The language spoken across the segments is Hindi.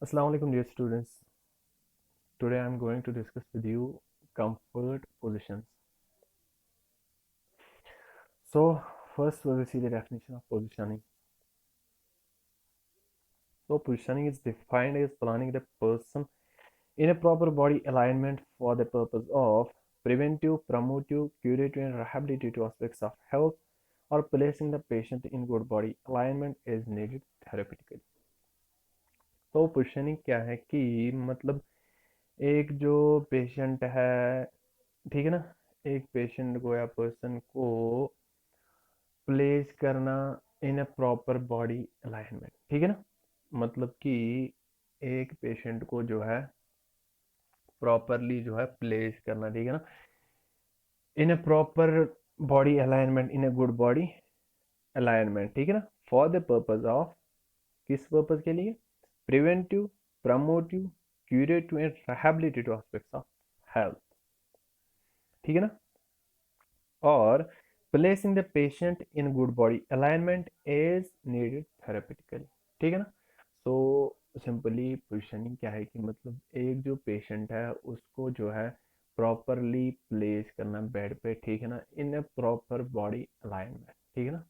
Assalamu alaikum dear students. Today I am going to discuss with you comfort positions. So first we will see the definition of positioning. So positioning is defined as planning the person in a proper body alignment for the purpose of preventive, promotive, curative and rehabilitative aspects of health or placing the patient in good body alignment as needed therapeutically. तो पोजिशनिंग क्या है कि मतलब एक जो पेशेंट है, ठीक है ना, एक पेशेंट को या पर्सन को प्लेस करना इन अ प्रॉपर बॉडी अलाइनमेंट, ठीक है ना, मतलब कि एक पेशेंट को जो है प्रॉपरली जो है प्लेस करना, ठीक है ना, in a proper body alignment, in a good body alignment, ठीक है ना, फॉर द पर्पज ऑफ, किस पर्पज के लिए, preventive, promotive, curative and rehabilitative aspects of health, ठीक है ना, और placing the patient in good body alignment as needed therapeutically, ठीक है ना। सो सिंपली पोजिशनिंग क्या है कि मतलब एक जो पेशेंट है उसको जो है प्रॉपरली प्लेस करना बेड पे, ठीक है ना, इन ए प्रॉपर बॉडी अलाइनमेंट, ठीक है ना,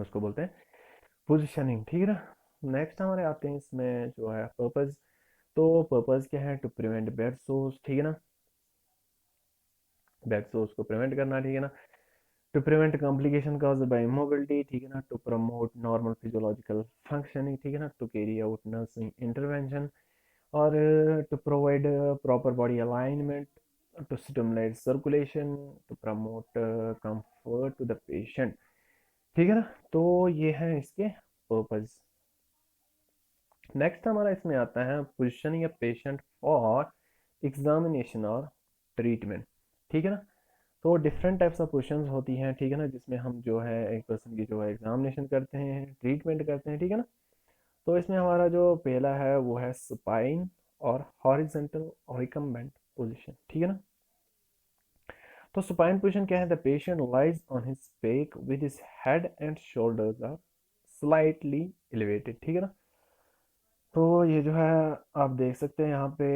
उसको बोलते हैं पोजिशनिंग, ठीक है ना। नेक्स्ट हमारे आते हैं इसमें जो है पर्पज। तो पर्पज क्या है, टू प्रिवेंट बेड सोर्स, ठीक है ना, बेड सोर्स को प्रिवेंट करना, ठीक है ना, to prevent complication caused by immobility, ठीक है ना, to promote normal physiological functioning, ठीक है ना, to carry out nursing intervention, और to provide proper body alignment, to stimulate circulation, to promote comfort to the patient, ठीक है ना। तो ये है इसके पर्पज। नेक्स्ट हमारा इसमें आता है positioning a patient for examination और ट्रीटमेंट, ठीक है ना। तो डिफरेंट टाइप्स ऑफ पोजीशंस होती हैं, ठीक है ना, जिसमें हम जो है एक पर्सन की जो है एग्जामिनेशन करते हैं, ट्रीटमेंट करते हैं, ठीक है ना। तो इसमें हमारा जो पहला है वो है सुपाइन और हॉरिजेंटल रिकम्बेंट पोजीशन, ठीक है ना। तो सुपाइन पोजीशन क्या है, the patient lies on his back with his head and shoulders are slightly elevated, ठीक है ना। तो ये जो है आप देख सकते हैं यहाँ पे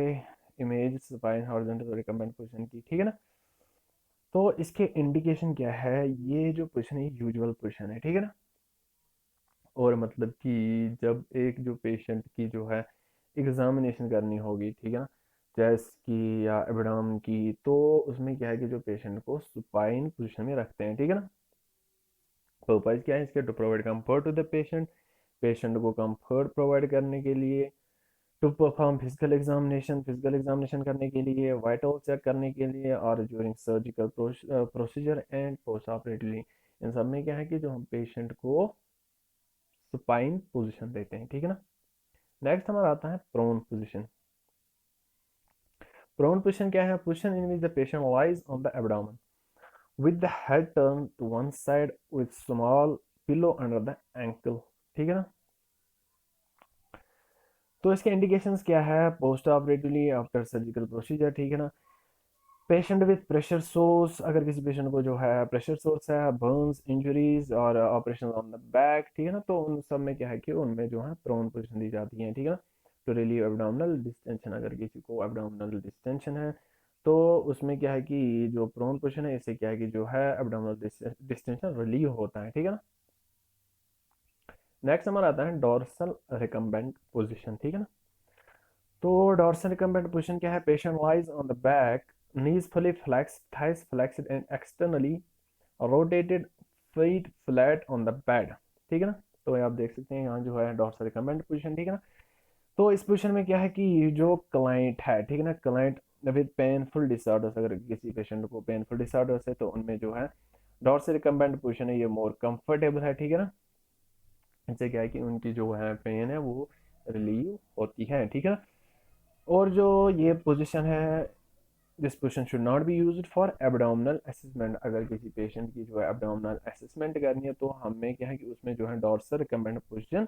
image supine horizontal recumbent position की, ठीक है ना। तो इसके इंडिकेशन क्या है, ये जो पोजीशन है यूजुअल पोजीशन है, ठीक है ना। और मतलब कि जब एक जो पेशेंट की जो है एग्जामिनेशन करनी होगी, ठीक है ना, चेस्ट की या एब्डोमेन की, तो उसमें क्या है कि जो पेशेंट को सुपाइन पोजीशन में रखते हैं, ठीक है ना। पर्पज क्या है इसके, to provide comfort to the patient, patient को कंफर्ट प्रोवाइड करने के लिए, टू परफॉर्म फिजिकल एग्जामिनेशन करने के लिए, वाइटल चेक करने के लिए, और during surgical procedure and post operatively, इन सब में क्या है कि जो हम पेशेंट को सुपाइन पोजीशन देते हैं, ठीक है ना। नेक्स्ट हमारा आता है प्रोन पोजीशन। प्रोन पोजीशन क्या है, position in which the patient lies on the abdomen with the head turn to one side with small pillow under the ankle, ठीक है ना। तो इसके इंडिकेशंस क्या है, post operatively after surgical procedure, ठीक है ना, पेशेंट विद प्रेशर सोर्स, अगर किसी पेशेंट को जो है प्रेशर सोर्स है, बर्न्स, इंजरीज और ऑपरेशन ऑन द बैक, ठीक है ना, तो उन सब में क्या है कि उनमें जो है प्रोन पोजीशन दी जाती है, ठीक है ना। टू रिलीव एब्डोमिनल डिस्टेंशन, अगर किसी को एब्डोमिनल डिस्टेंशन है तो उसमें क्या है कि जो प्रोन पोजीशन है इससे क्या है कि जो है एब्डोमिनल डिस्टेंशन रिलीव होता है, ठीक है ना। नेक्स्ट हमारा आता है डोर्सल रिकम्बेंट पोजीशन, ठीक है ना। तो डॉर्सल रिकम्बेंट पोजीशन क्या है, patient lies on the back, knees fully flexed, thighs flexed and externally rotated, feet flat on the bed, ठीक है ना। तो ये आप देख सकते हैं यहाँ जो है डॉर्सल रिकम्बेंट पोजीशन, ठीक है ना। तो इस पोजीशन में क्या है कि जो क्लाइंट है, ठीक है ना, क्लाइंट विद पेनफुल डिसऑर्डर्स, अगर किसी पेशेंट को पेनफुल डिसऑर्डर्स है तो उनमें जो है डॉर्सल रिकम्बेंट पोजीशन है ये मोर कंफर्टेबल है, ठीक है ना। इससे क्या है कि उनकी जो है पेन है वो रिलीव होती है, ठीक है ना। और जो ये पोजीशन है, this position should not be used for abdominal assessment, अगर किसी पेशेंट की जो है एब्डोमिनल असेसमेंट करनी है तो हमें क्या है कि उसमें जो है डॉर्सल रिकमेंडेड पोजीशन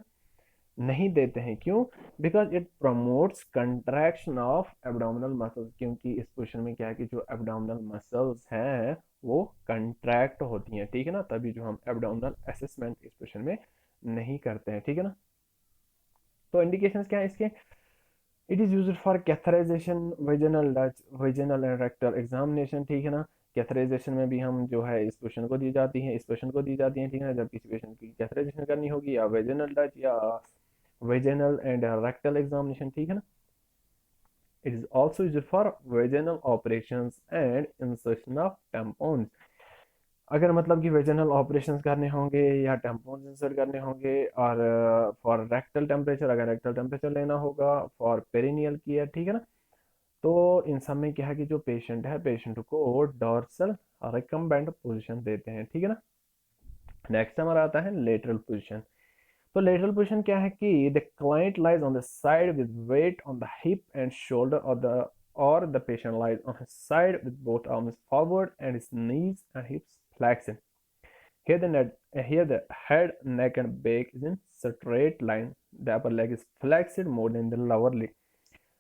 नहीं देते हैं, क्यों, because it promotes contraction of abdominal muscles, क्योंकि इस पोजीशन में क्या है कि जो एब्डोमिनल मसल्स हैं वो कंट्रैक्ट होती हैं, ठीक है ना, तभी जो हम एब्डोमिनल असेसमेंट इस पोजीशन में नहीं करते हैं, ठीक है ना। तो इंडिकेशंस क्या है इसके? It is used for catheterisation, vaginal Dutch, vaginal and rectal examination, ठीक है ना। कैथराइजेशन में भी हम जो है इस क्वेश्चन को दी जाती है, इस क्वेश्चन को दी जाती है, ठीक है ना, जब किसी पेशेंट की कैथराइजेशन करनी होगी, या वेजिनल डच या वेजिनल एंड रेक्टल एग्जामिनेशन, ठीक है ना। It is also used for vaginal operations and insertion of tampons. अगर मतलब कि वेजिनल ऑपरेशंस करने होंगे या टेम्पोन्स इंसर्ट करने होंगे, और फॉर रेक्टल टेम्परेचर, अगर रेक्टल टेम्परेचर लेना होगा, फॉर पेरिनियल केयर, ठीक है ना। तो इन सब में क्या है कि जो पेशेंट है, पेशेंट को डॉर्सल रिकम्बेंट पोजीशन देते हैं, ठीक है ना। नेक्स्ट हमारा आता है लेटरल पोजीशन। तो लेटरल पोजीशन क्या है कि the client lies on the side with weight on the hip and shoulder, और the patient lies on his side with both arms forward and his knees and hips flexed. Here the head, neck and back is in straight line. The upper leg is flexed more than the lower leg.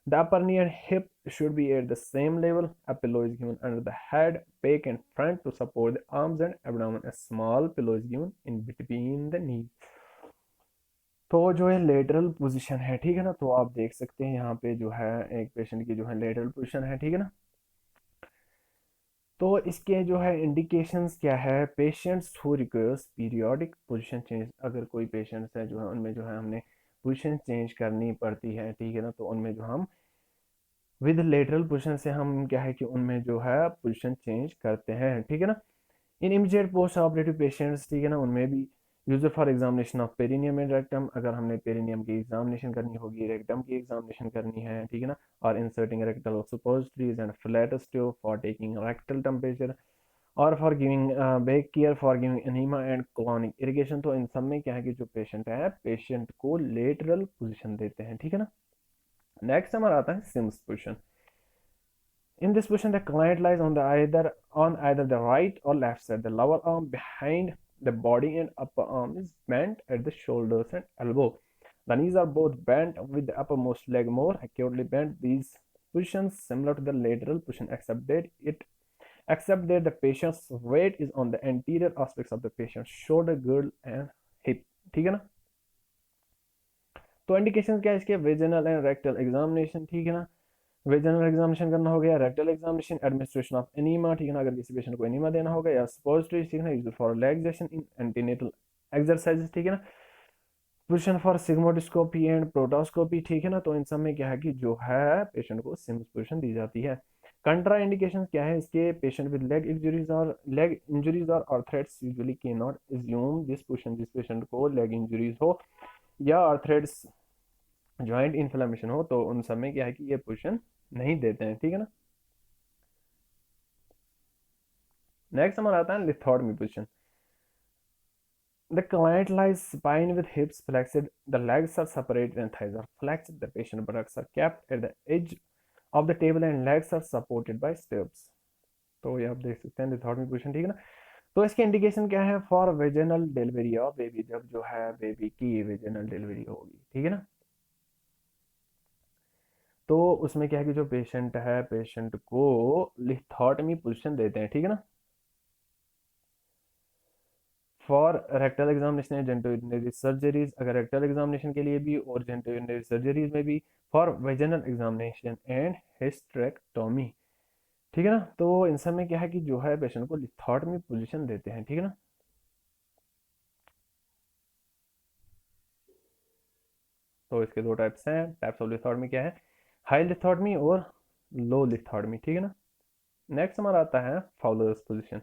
The upper knee and hip should be at the same level. A pillow is given under the head, back and front to support the arms and abdomen. A small pillow is given in between the knees. तो जो है लेटरल पोजीशन है, ठीक है ना, तो आप देख सकते हैं यहाँ पे जो है एक पेशेंट की जो है लेटरल पोजीशन है, ठीक है ना। तो इसके जो है इंडिकेशंस क्या है? Patients who requires periodic position change, अगर कोई पेशेंट्स है जो है उनमें जो है हमने पोजीशन चेंज करनी पड़ती है, ठीक है ना, तो उनमें जो हम विद लेटरल पोजीशन से हम क्या है कि उनमें जो है पोजीशन चेंज करते हैं, ठीक है ना। इन इमीडिएट पोस्ट ऑपरेटिव पेशेंट्स, ठीक है ना, उनमें भी use for examination of perineum and rectum, अगर हमने पेरिनियम की एग्जामिनेशन करनी होगी, रेक्टम की एग्जामिनेशन करनी है, ठीक है ना, और inserting rectal suppositories and flat tube for taking rectal temperature, और for giving back care, for giving enema and colonic irrigation. तो इन सब में क्या है कि जो पेशेंट है, पेशेंट को लेटरल पोजीशन देते हैं, ठीक है ना। नेक्स्ट हमारा आता है Sims position. In this position, the client lies on either the right or left side. The lower arm behind the body and upper arm is bent at the shoulders and elbow. The knees are both bent with the uppermost leg more acutely bent. These positions similar to the lateral position, except that the patient's weight is on the anterior aspects of the patient's shoulder, girdle and hip. ठीक है ना। तो इंडिकेशन क्या है इसके? वेजिनल एंड रेक्टल एग्जामिनेशन, ठीक है ना। वेजिनल एग्जामिनेशन करना हो गया, rectal examination, administration of enema, ठीक है ना, अगर किसी पेशेंट को एनीमा देना होगा, या सपोजिटरी, ठीक है ना, used for relaxation in antenatal exercises, ठीक है ना। पोजीशन फॉर सिग्मोडोस्कोपी एंड प्रोटोस्कोपी, ठीक है ना। तो इन सब में क्या है कि जो है पेशेंट को सिम्स पोजीशन दी जाती है। कंट्रा इंडिकेशन क्या है इसके? पेशेंट विद लेग इंजरीज और arthritis usually can not assume this position, जिस पेशेंट को लेग इंजरीज हो या आर्थराइटिस ज्वाइंट इन्फ्लेमेशन हो, तो उन सब में क्या है कि ये पोजीशन नहीं देते हैं, ठीक है ना। नेक्स्ट हमारा आता है लिथोटमी position. The client lies spine with hips flexed, the legs are separated and thighs are flexed. The patient buttocks are kept at the edge of the table and legs are supported by stirrups. तो ये आप देख सकते हैं लिथोटमी पोजीशन, ठीक है ना। तो इसके इंडिकेशन क्या है? For vaginal delivery of baby, जब जो है बेबी की वेजिनल डिलीवरी होगी, ठीक है ना। तो उसमें क्या है कि जो पेशेंट है, पेशेंट को लिथोटमी पोजीशन देते हैं, ठीक है ना। For rectal examination and genitourinary surgeries, अगर रेक्टल एग्जामिनेशन के लिए भी और जेंटोयूरिनरी सर्जरीज में भी। For vaginal examination and hysterectomy, ठीक है ना। तो इन सब में क्या है कि जो है पेशेंट को लिथोटमी पोजीशन देते हैं, ठीक है ना। तो इसके दो टाइप्स हैं। टाइप्स ऑफ लिथोटमी क्या है? हाई लिथोटमी और लो लिथोटमी, ठीक है ना। नेक्स्ट हमारा आता है Fowler's position.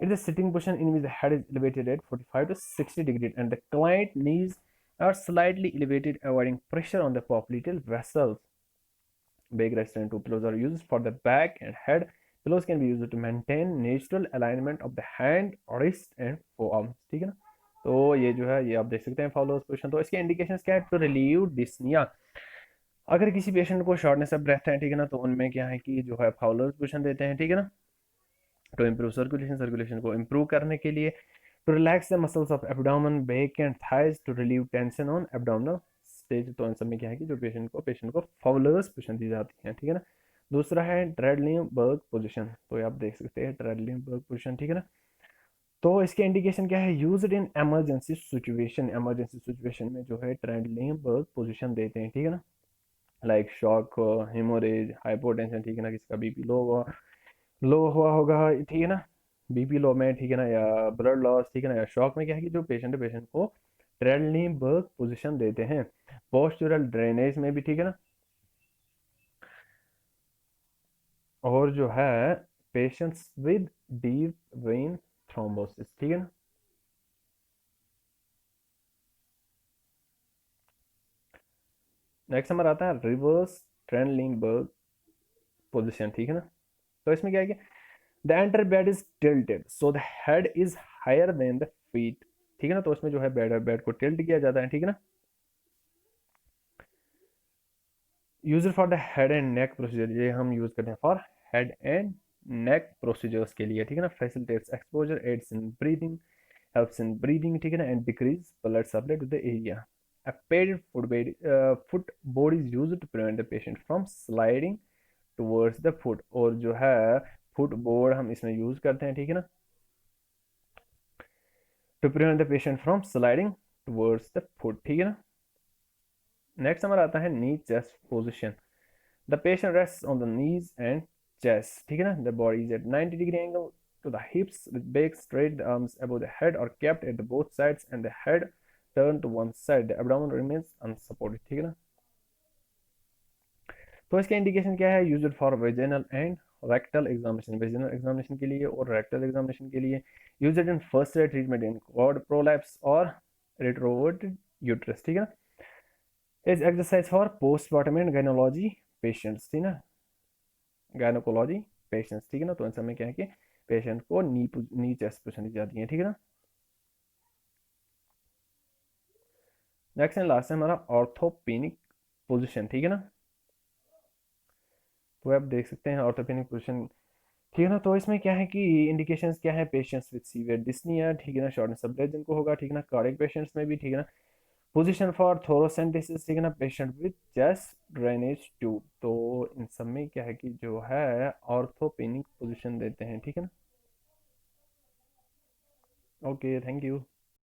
It is a sitting position in which the head is elevated at 45 to 60 degrees and the client knees are slightly elevated, avoiding pressure on the popliteal vessels. Back rest and two pillows are used for the back and head. Pillows can be used to maintain natural alignment of the hand, wrist and forearms, ठीक है ना। तो ये जो है ये आप देख सकते हैं फाउलर्स पोजीशन। तो इसके इंडिकेशंस क्या है? टू रिलीव डिस्निया, अगर किसी पेशेंट को शॉर्टनेस ऑफ ब्रेथ है, ठीक है ना, तो उनमें क्या है कि जो है फाउलर्स पोजीशन देते हैं, ठीक है ना। टू इम्प्रूव सर्कुलेशन को इम्प्रूव करने के लिए। To relax the muscles of abdomen, back and thighs, to relieve tension on abdominal stage. तो इन सब में क्या है कि जो पेशेंट को फाउलर्स पोजीशन दी जाती है, ठीक है ना। दूसरा है ट्रेडलिंगबर्ग पोजीशन। तो ये आप देख सकते हैं ट्रेडलिंगबर्ग पोजीशन, ठीक है ना। तो इसके इंडिकेशन क्या है, यूज्ड इन इमरजेंसी सिचुएशन में जो है ट्रेंडलिंग पोजीशन देते हैं, ठीक है ना, लाइक शॉक, हेमोरेज, हाइपोटेंशन, ठीक है ना, किसका बीपी लो हुआ होगा, ठीक है ना, बीपी लो में, ठीक है ना, या ब्लड लॉस, ठीक है ना, या शॉक में क्या है कि जो पेशेंट को ट्रेंडलिंग पोजीशन देते हैं। पोस्चुरल ड्रेनेज में भी, ठीक है ना, और जो है patients with deep vein thrombosis, ठीक है ना। नेक्स्ट नंबर आता है रिवर्स ट्रेंडलिंग पोजिशन, ठीक है ना। तो इसमें क्या है कि the entire bed is tilted so the head is higher than the feet, ठीक है ना। तो इसमें जो है बेड को टिल्ट किया जाता है, ठीक है ना। Use for the head and neck procedure, ये हम यूज करते हैं for head and neck procedures के लिए, ठीक है ना। Facilitates exposure, aids in breathing, helps in breathing, ठीक है ना, and decrease blood supply to the area. A padded footboard is used to prevent the patient from sliding towards the foot, और जो है फुट बोर्ड हम इसमें यूज करते हैं, ठीक है ना, to prevent the patient from sliding towards the foot, ठीक है ना। नेक्स्ट हमारा आता है knee chest position. The patient rest on the knees and chest, ठीक है ना। The body is at 90 degree angle to the hips with back straight, the arms above the head or kept at the both sides and the head turned to one side, the abdomen remains unsupported, ठीक है ना। तो इसका इंडिकेशन क्या है, used for vaginal and rectal examination, vaginal examination के लिए और रेक्टल एग्जामिनेशन के लिए। Used in first aid treatment in cord prolapse और रेट्रोवर्टेड यूट्रस, ठीक है ना। Is exercise for postmortem and gynaecology patients, ठीक है ना, गायनोकोलॉजी पेशेंट्स, ठीक है ना। तो इन समय क्या है कि पेशेंट को नी चेस्ट पोजीशन दी जाती है, ठीक है ना। नेक्स्ट एंड लास्ट है हमारा ऑर्थोपेनिक पोजीशन, ठीक है ना। तो आप देख सकते हैं ऑर्थोपेनिक पोजीशन, ठीक है ना। तो इसमें क्या है कि इंडिकेशंस क्या है, पेशेंट्स विद सीवियर डिस्निया, ठीक है ना, शॉर्टनेस ऑफ ब्रेथ जिनको होगा, ठीक है ना, कार्डियक पेशेंट्स में भी, ठीक है ना। पोजीशन फॉर थोरोसेंटेसिस, ठीक है ना, patient with chest drainage tube. तो इन सब में क्या है कि जो है ऑर्थोपेनिक पोजीशन देते हैं, ठीक है ना। Okay, thank you.